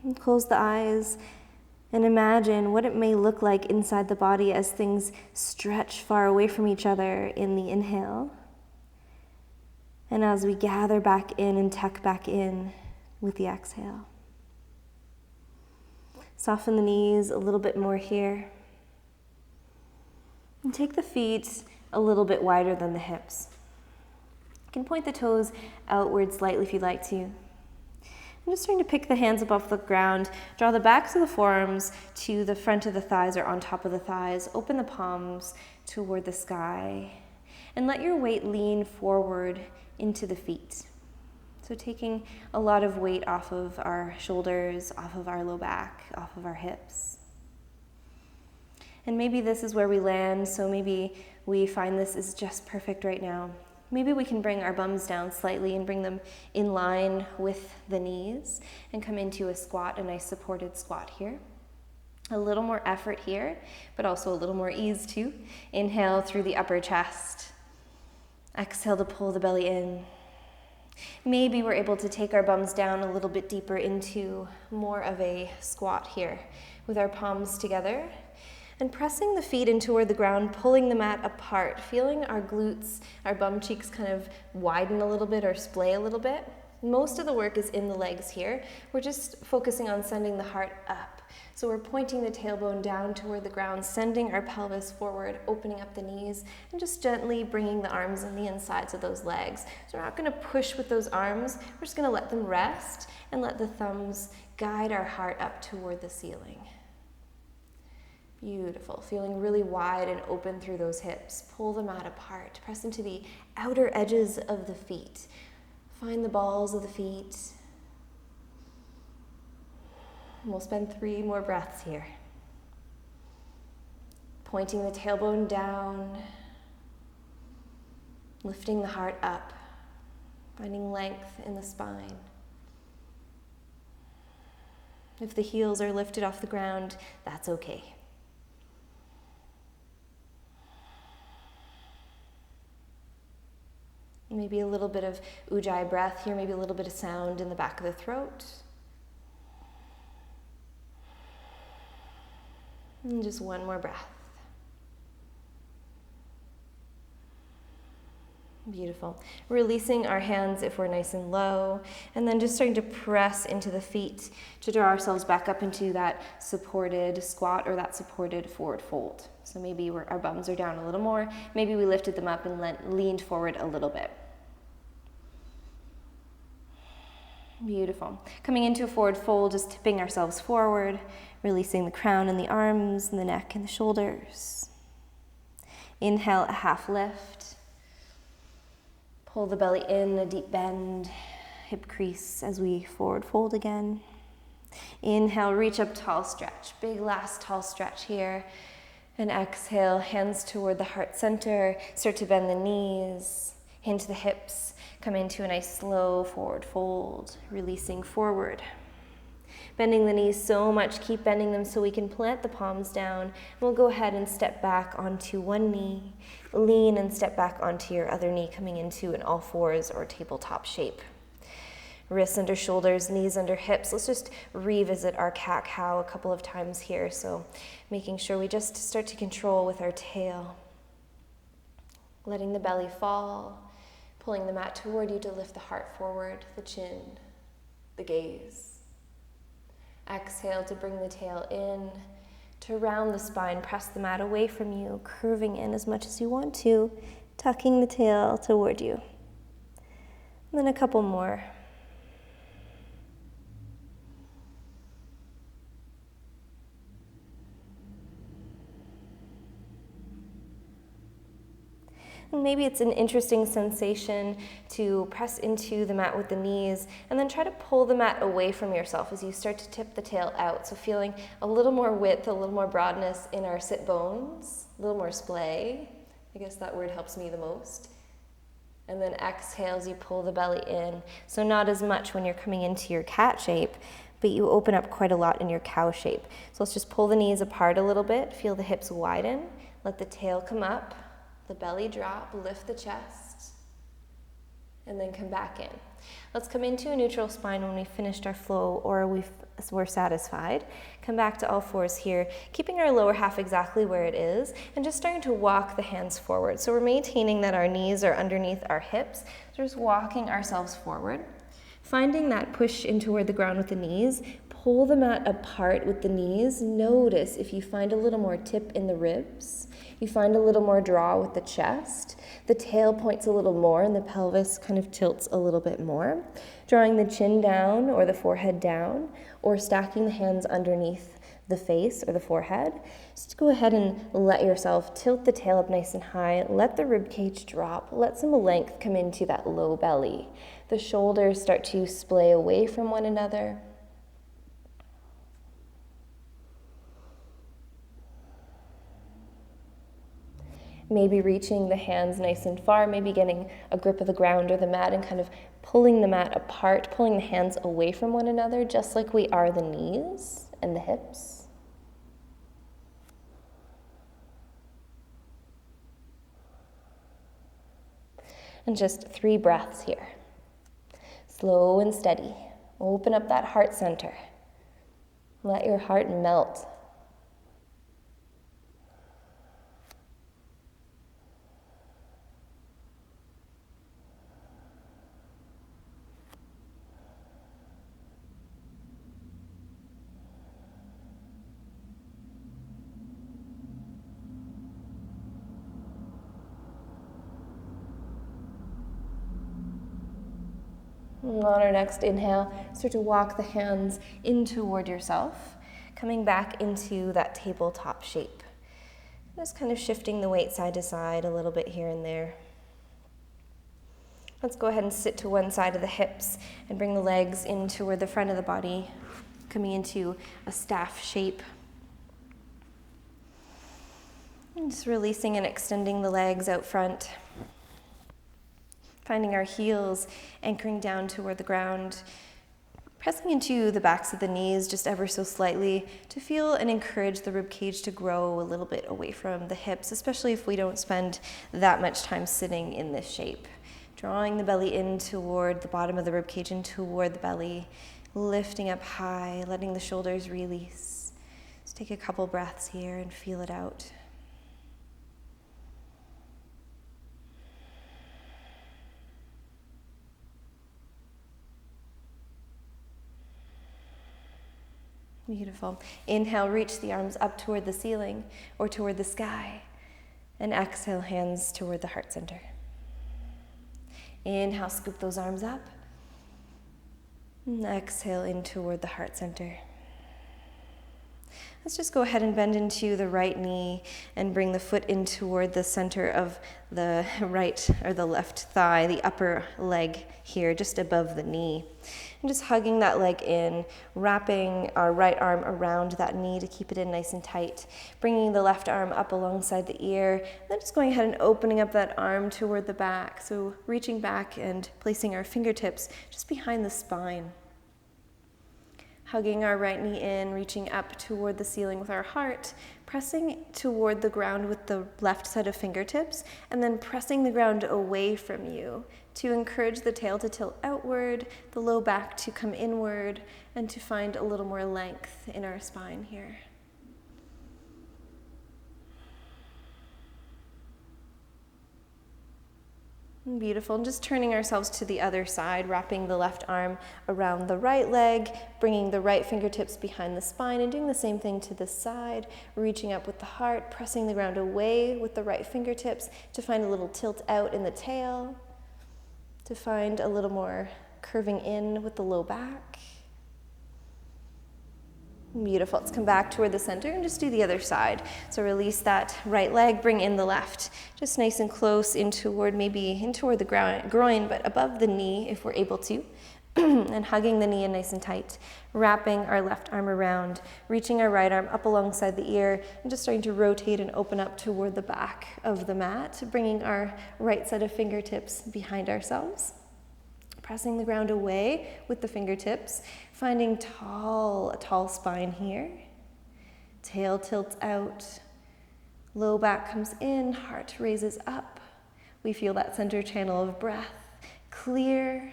And close the eyes and imagine what it may look like inside the body as things stretch far away from each other in the inhale. And as we gather back in and tuck back in, with the exhale. Soften the knees a little bit more here. And take the feet a little bit wider than the hips. You can point the toes outward slightly if you'd like to. I'm just starting to pick the hands up off the ground. Draw the backs of the forearms to the front of the thighs or on top of the thighs. Open the palms toward the sky. And let your weight lean forward into the feet. So taking a lot of weight off of our shoulders, off of our low back, off of our hips. And maybe this is where we land, so maybe we find this is just perfect right now. Maybe we can bring our bums down slightly and bring them in line with the knees and come into a squat, a nice supported squat here. A little more effort here, but also a little more ease too. Inhale through the upper chest. Exhale to pull the belly in. Maybe we're able to take our bums down a little bit deeper into more of a squat here with our palms together. And pressing the feet in toward the ground, pulling the mat apart, feeling our glutes, our bum cheeks kind of widen a little bit or splay a little bit. Most of the work is in the legs here. We're just focusing on sending the heart up. So we're pointing the tailbone down toward the ground, sending our pelvis forward, opening up the knees, and just gently bringing the arms in the insides of those legs. So we're not going to push with those arms. We're just going to let them rest and let the thumbs guide our heart up toward the ceiling. Beautiful. Feeling really wide and open through those hips. Pull the mat apart. Press into the outer edges of the feet. Find the balls of the feet. And we'll spend 3 more breaths here. Pointing the tailbone down. Lifting the heart up. Finding length in the spine. If the heels are lifted off the ground, that's okay. Maybe a little bit of ujjayi breath here, maybe a little bit of sound in the back of the throat. And just 1 more breath. Beautiful. Releasing our hands if we're nice and low, and then just starting to press into the feet to draw ourselves back up into that supported squat or that supported forward fold. So maybe our bums are down a little more. Maybe we lifted them up and leaned forward a little bit. Beautiful. Coming into a forward fold, just tipping ourselves forward, releasing the crown and the arms and the neck and the shoulders. Inhale, a half lift. Pull the belly in, a deep bend, hip crease as we forward fold again. Inhale, reach up, tall stretch. Big last tall stretch here. And exhale, hands toward the heart center. Start to bend the knees, hinge the hips. Come into a nice slow forward fold, releasing forward. Bending the knees so much, keep bending them so we can plant the palms down. And we'll go ahead and step back onto one knee, lean and step back onto your other knee, coming into an all fours or tabletop shape. Wrists under shoulders, knees under hips. Let's just revisit our cat-cow a couple of times here. So making sure we just start to control with our tail. Letting the belly fall. Pulling the mat toward you to lift the heart forward, the chin, the gaze. Exhale to bring the tail in, to round the spine, press the mat away from you, curving in as much as you want to, tucking the tail toward you. And then a couple more. Maybe it's an interesting sensation to press into the mat with the knees and then try to pull the mat away from yourself as you start to tip the tail out. So feeling a little more width, a little more broadness in our sit bones, a little more splay. I guess that word helps me the most. And then exhale as you pull the belly in. So not as much when you're coming into your cat shape, but you open up quite a lot in your cow shape. So let's just pull the knees apart a little bit, feel the hips widen, let the tail come up. The belly drop, lift the chest, and then come back in. Let's come into a neutral spine when we've finished our flow or we're satisfied. Come back to all fours here, keeping our lower half exactly where it is, and just starting to walk the hands forward. So we're maintaining that our knees are underneath our hips. So just walking ourselves forward. Finding that push in toward the ground with the knees, pull the mat apart with the knees. Notice if you find a little more tip in the ribs, you find a little more draw with the chest, the tail points a little more and the pelvis kind of tilts a little bit more. Drawing the chin down or the forehead down, or stacking the hands underneath the face or the forehead. Just go ahead and let yourself tilt the tail up nice and high. Let the rib cage drop. Let some length come into that low belly. The shoulders start to splay away from one another. Maybe reaching the hands nice and far, maybe getting a grip of the ground or the mat and kind of pulling the mat apart, pulling the hands away from one another, just like we are the knees and the hips. And just 3 breaths here. Slow and steady. Open up that heart center. Let your heart melt. On our next inhale, start to walk the hands in toward yourself, coming back into that tabletop shape. Just kind of shifting the weight side to side a little bit here and there. Let's go ahead and sit to one side of the hips and bring the legs in toward the front of the body, coming into a staff shape. And just releasing and extending the legs out front. Finding our heels anchoring down toward the ground, pressing into the backs of the knees just ever so slightly to feel and encourage the rib cage to grow a little bit away from the hips, especially if we don't spend that much time sitting in this shape. Drawing the belly in toward the bottom of the rib cage and toward the belly, lifting up high, letting the shoulders release. Let's take a couple breaths here and feel it out. Beautiful. Inhale, reach the arms up toward the ceiling or toward the sky. And exhale, hands toward the heart center. Inhale, scoop those arms up. And exhale in toward the heart center. Let's just go ahead and bend into the right knee and bring the foot in toward the center of the right or the left thigh, the upper leg here, just above the knee. And just hugging that leg in, wrapping our right arm around that knee to keep it in nice and tight, bringing the left arm up alongside the ear, then just going ahead and opening up that arm toward the back. So reaching back and placing our fingertips just behind the spine. Hugging our right knee in, reaching up toward the ceiling with our heart, pressing toward the ground with the left set of fingertips, and then pressing the ground away from you to encourage the tail to tilt outward, the low back to come inward, and to find a little more length in our spine here. Beautiful. And just turning ourselves to the other side, wrapping the left arm around the right leg, bringing the right fingertips behind the spine, and doing the same thing to the side, reaching up with the heart, pressing the ground away with the right fingertips to find a little tilt out in the tail, to find a little more curving in with the low back. Beautiful. Let's come back toward the center and just do the other side. So release that right leg, bring in the left. Just nice and close in toward, maybe in toward the groin, but above the knee if we're able to. And hugging the knee in nice and tight. Wrapping our left arm around, reaching our right arm up alongside the ear, and just starting to rotate and open up toward the back of the mat, bringing our right set of fingertips behind ourselves. Pressing the ground away with the fingertips, finding a tall spine here. Tail tilts out, low back comes in, heart raises up. We feel that center channel of breath clear,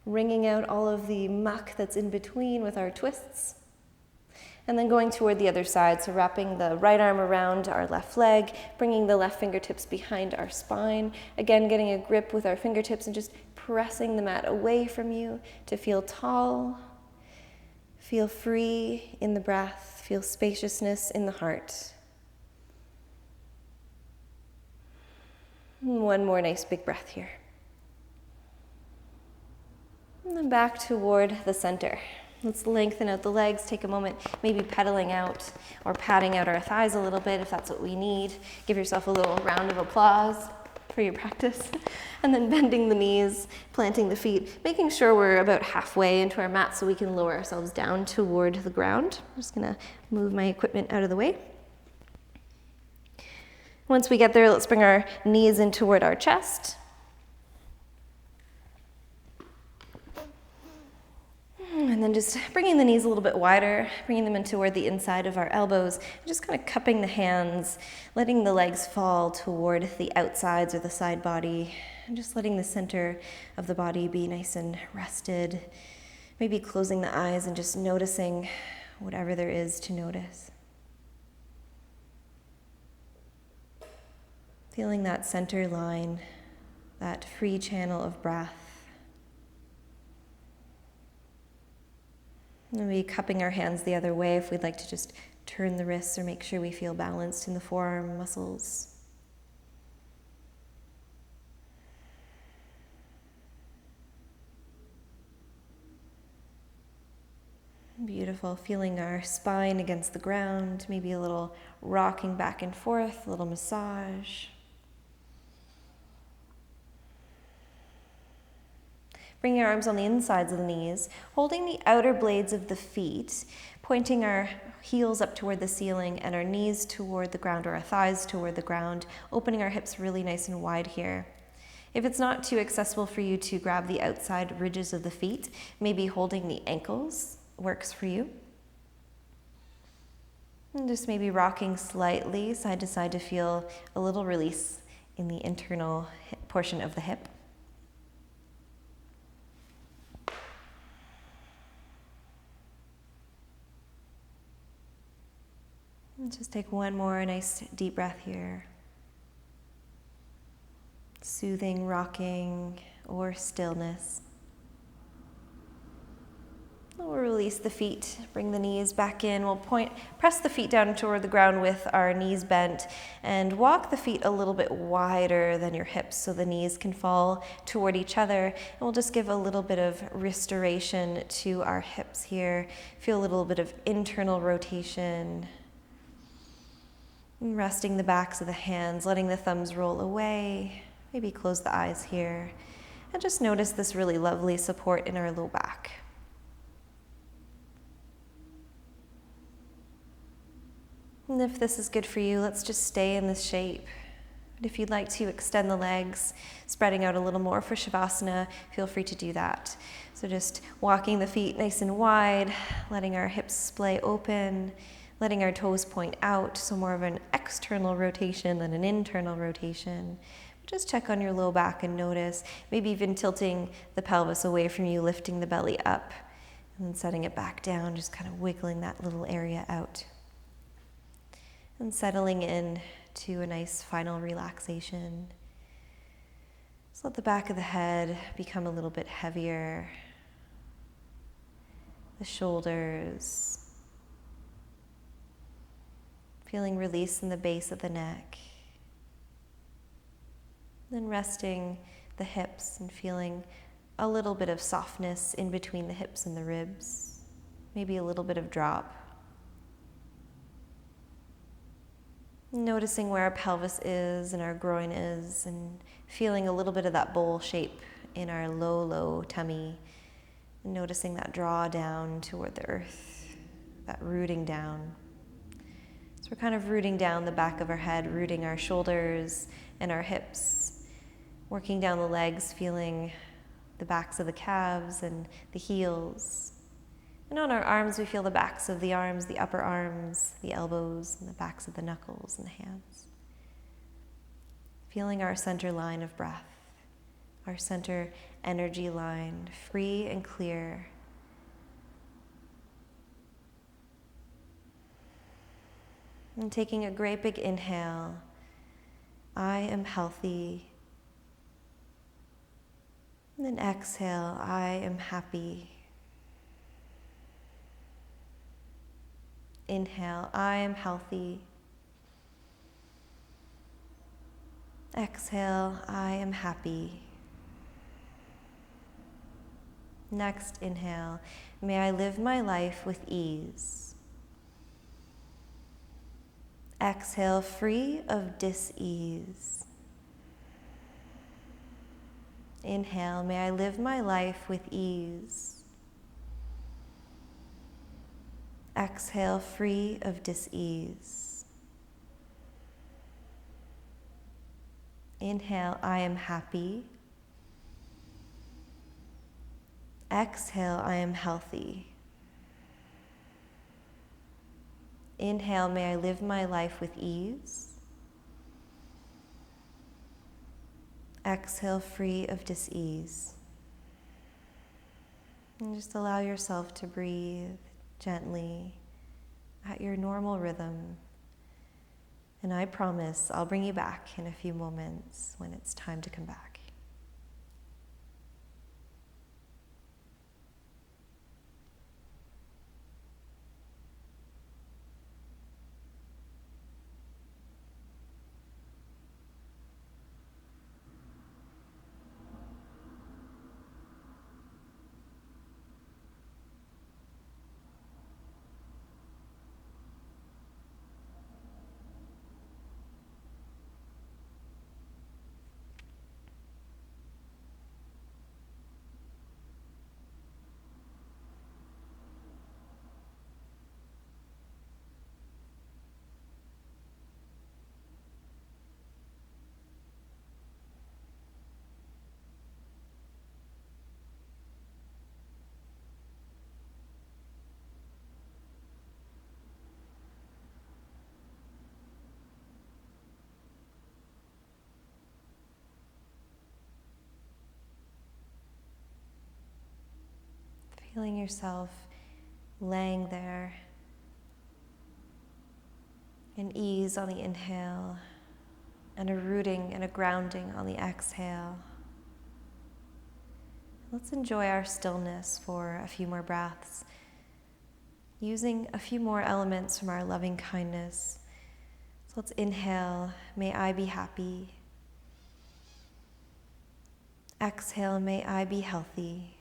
wringing out all of the muck that's in between with our twists. And then going toward the other side, so wrapping the right arm around our left leg, bringing the left fingertips behind our spine. Again, getting a grip with our fingertips and just pressing the mat away from you to feel tall. Feel free in the breath. Feel spaciousness in the heart. And one more nice big breath here. And then back toward the center. Let's lengthen out the legs, take a moment, maybe pedaling out or patting out our thighs a little bit if that's what we need. Give yourself a little round of applause for your practice. And then bending the knees, planting the feet, making sure we're about halfway into our mat so we can lower ourselves down toward the ground. I'm just gonna move my equipment out of the way. Once we get there, let's bring our knees in toward our chest. And then just bringing the knees a little bit wider, bringing them in toward the inside of our elbows, and just kind of cupping the hands, letting the legs fall toward the outsides or the side body, and just letting the center of the body be nice and rested. Maybe closing the eyes and just noticing whatever there is to notice. Feeling that center line, that free channel of breath. Maybe cupping our hands the other way if we'd like to just turn the wrists or make sure we feel balanced in the forearm muscles. Beautiful. Feeling our spine against the ground, maybe a little rocking back and forth, a little massage. Bringing our arms on the insides of the knees, holding the outer blades of the feet, pointing our heels up toward the ceiling and our knees toward the ground or our thighs toward the ground, opening our hips really nice and wide here. If it's not too accessible for you to grab the outside ridges of the feet, maybe holding the ankles works for you. And just maybe rocking slightly side to side to feel a little release in the internal portion of the hip. And just take one more nice deep breath here. Soothing, rocking, or stillness. We'll release the feet, bring the knees back in. We'll press the feet down toward the ground with our knees bent and walk the feet a little bit wider than your hips so the knees can fall toward each other. And we'll just give a little bit of restoration to our hips here. Feel a little bit of internal rotation. And resting the backs of the hands, letting the thumbs roll away. Maybe close the eyes here. And just notice this really lovely support in our low back. And if this is good for you, let's just stay in this shape. But if you'd like to extend the legs, spreading out a little more for Shavasana, feel free to do that. So just walking the feet nice and wide, letting our hips splay open, letting our toes point out, so more of an external rotation than an internal rotation. Just check on your low back and notice, maybe even tilting the pelvis away from you, lifting the belly up, and then setting it back down, just kind of wiggling that little area out. And settling in to a nice final relaxation. Just let the back of the head become a little bit heavier. The shoulders. Feeling release in the base of the neck. Then resting the hips and feeling a little bit of softness in between the hips and the ribs. Maybe a little bit of drop. Noticing where our pelvis is and our groin is, and feeling a little bit of that bowl shape in our low tummy. And noticing that draw down toward the earth, that rooting down. So we're kind of rooting down the back of our head, rooting our shoulders and our hips, working down the legs, feeling the backs of the calves and the heels. And on our arms, we feel the backs of the arms, the upper arms, the elbows, and the backs of the knuckles and the hands. Feeling our center line of breath, our center energy line, free and clear. And taking a great big inhale, I am healthy. And then exhale, I am happy. Inhale, I am healthy. Exhale, I am happy. Next inhale, may I live my life with ease. Exhale, free of dis-ease. Inhale, may I live my life with ease. Exhale, free of dis-ease. Inhale, I am happy. Exhale, I am healthy. Inhale, may I live my life with ease. Exhale, free of dis-ease. And just allow yourself to breathe gently at your normal rhythm. And I promise I'll bring you back in a few moments when it's time to come back. Feeling yourself laying there in ease on the inhale and a rooting and a grounding on the exhale. Let's enjoy our stillness for a few more breaths, using a few more elements from our loving kindness. So let's inhale, may I be happy. Exhale, may I be healthy.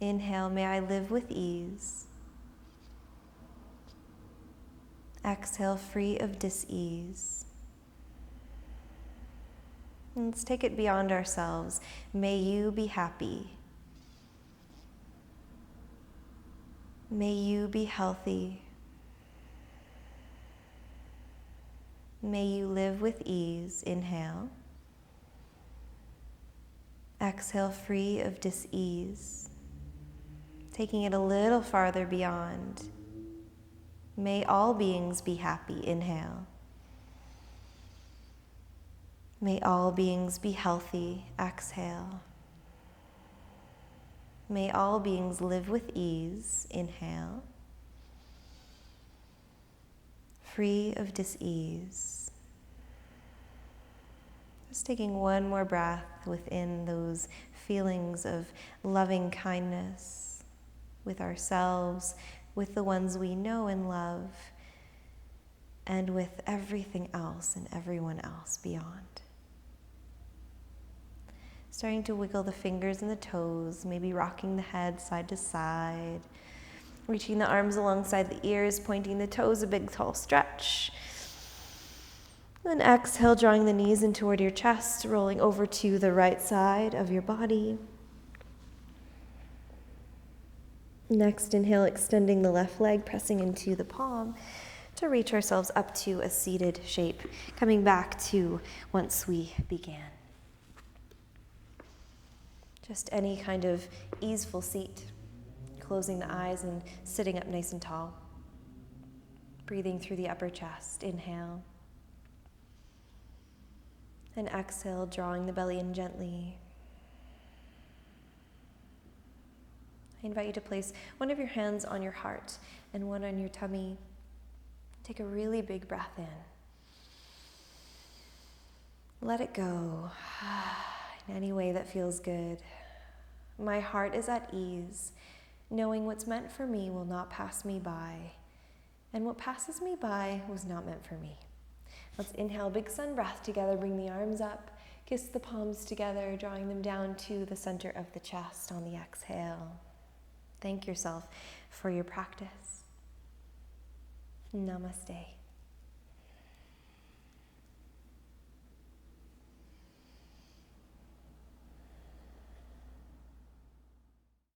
Inhale, may I live with ease. Exhale, free of dis-ease. And let's take it beyond ourselves. May you be happy. May you be healthy. May you live with ease. Inhale. Exhale, free of dis-ease. Taking it a little farther beyond. May all beings be happy. Inhale. May all beings be healthy. Exhale. May all beings live with ease. Inhale. Free of dis-ease. Just taking one more breath within those feelings of loving kindness with ourselves, with the ones we know and love, and with everything else and everyone else beyond. Starting to wiggle the fingers and the toes, maybe rocking the head side to side, reaching the arms alongside the ears, pointing the toes, a big tall stretch. Then exhale, drawing the knees in toward your chest, rolling over to the right side of your body. Next, inhale, extending the left leg, pressing into the palm to reach ourselves up to a seated shape, coming back to once we began. Just any kind of easeful seat, closing the eyes and sitting up nice and tall. Breathing through the upper chest, inhale. And exhale, drawing the belly in gently. I invite you to place one of your hands on your heart and one on your tummy. Take a really big breath in. Let it go in any way that feels good. My heart is at ease, knowing what's meant for me will not pass me by, and what passes me by was not meant for me. Let's inhale, big sun breath together, bring the arms up, kiss the palms together, drawing them down to the center of the chest on the exhale. Thank yourself for your practice. Namaste.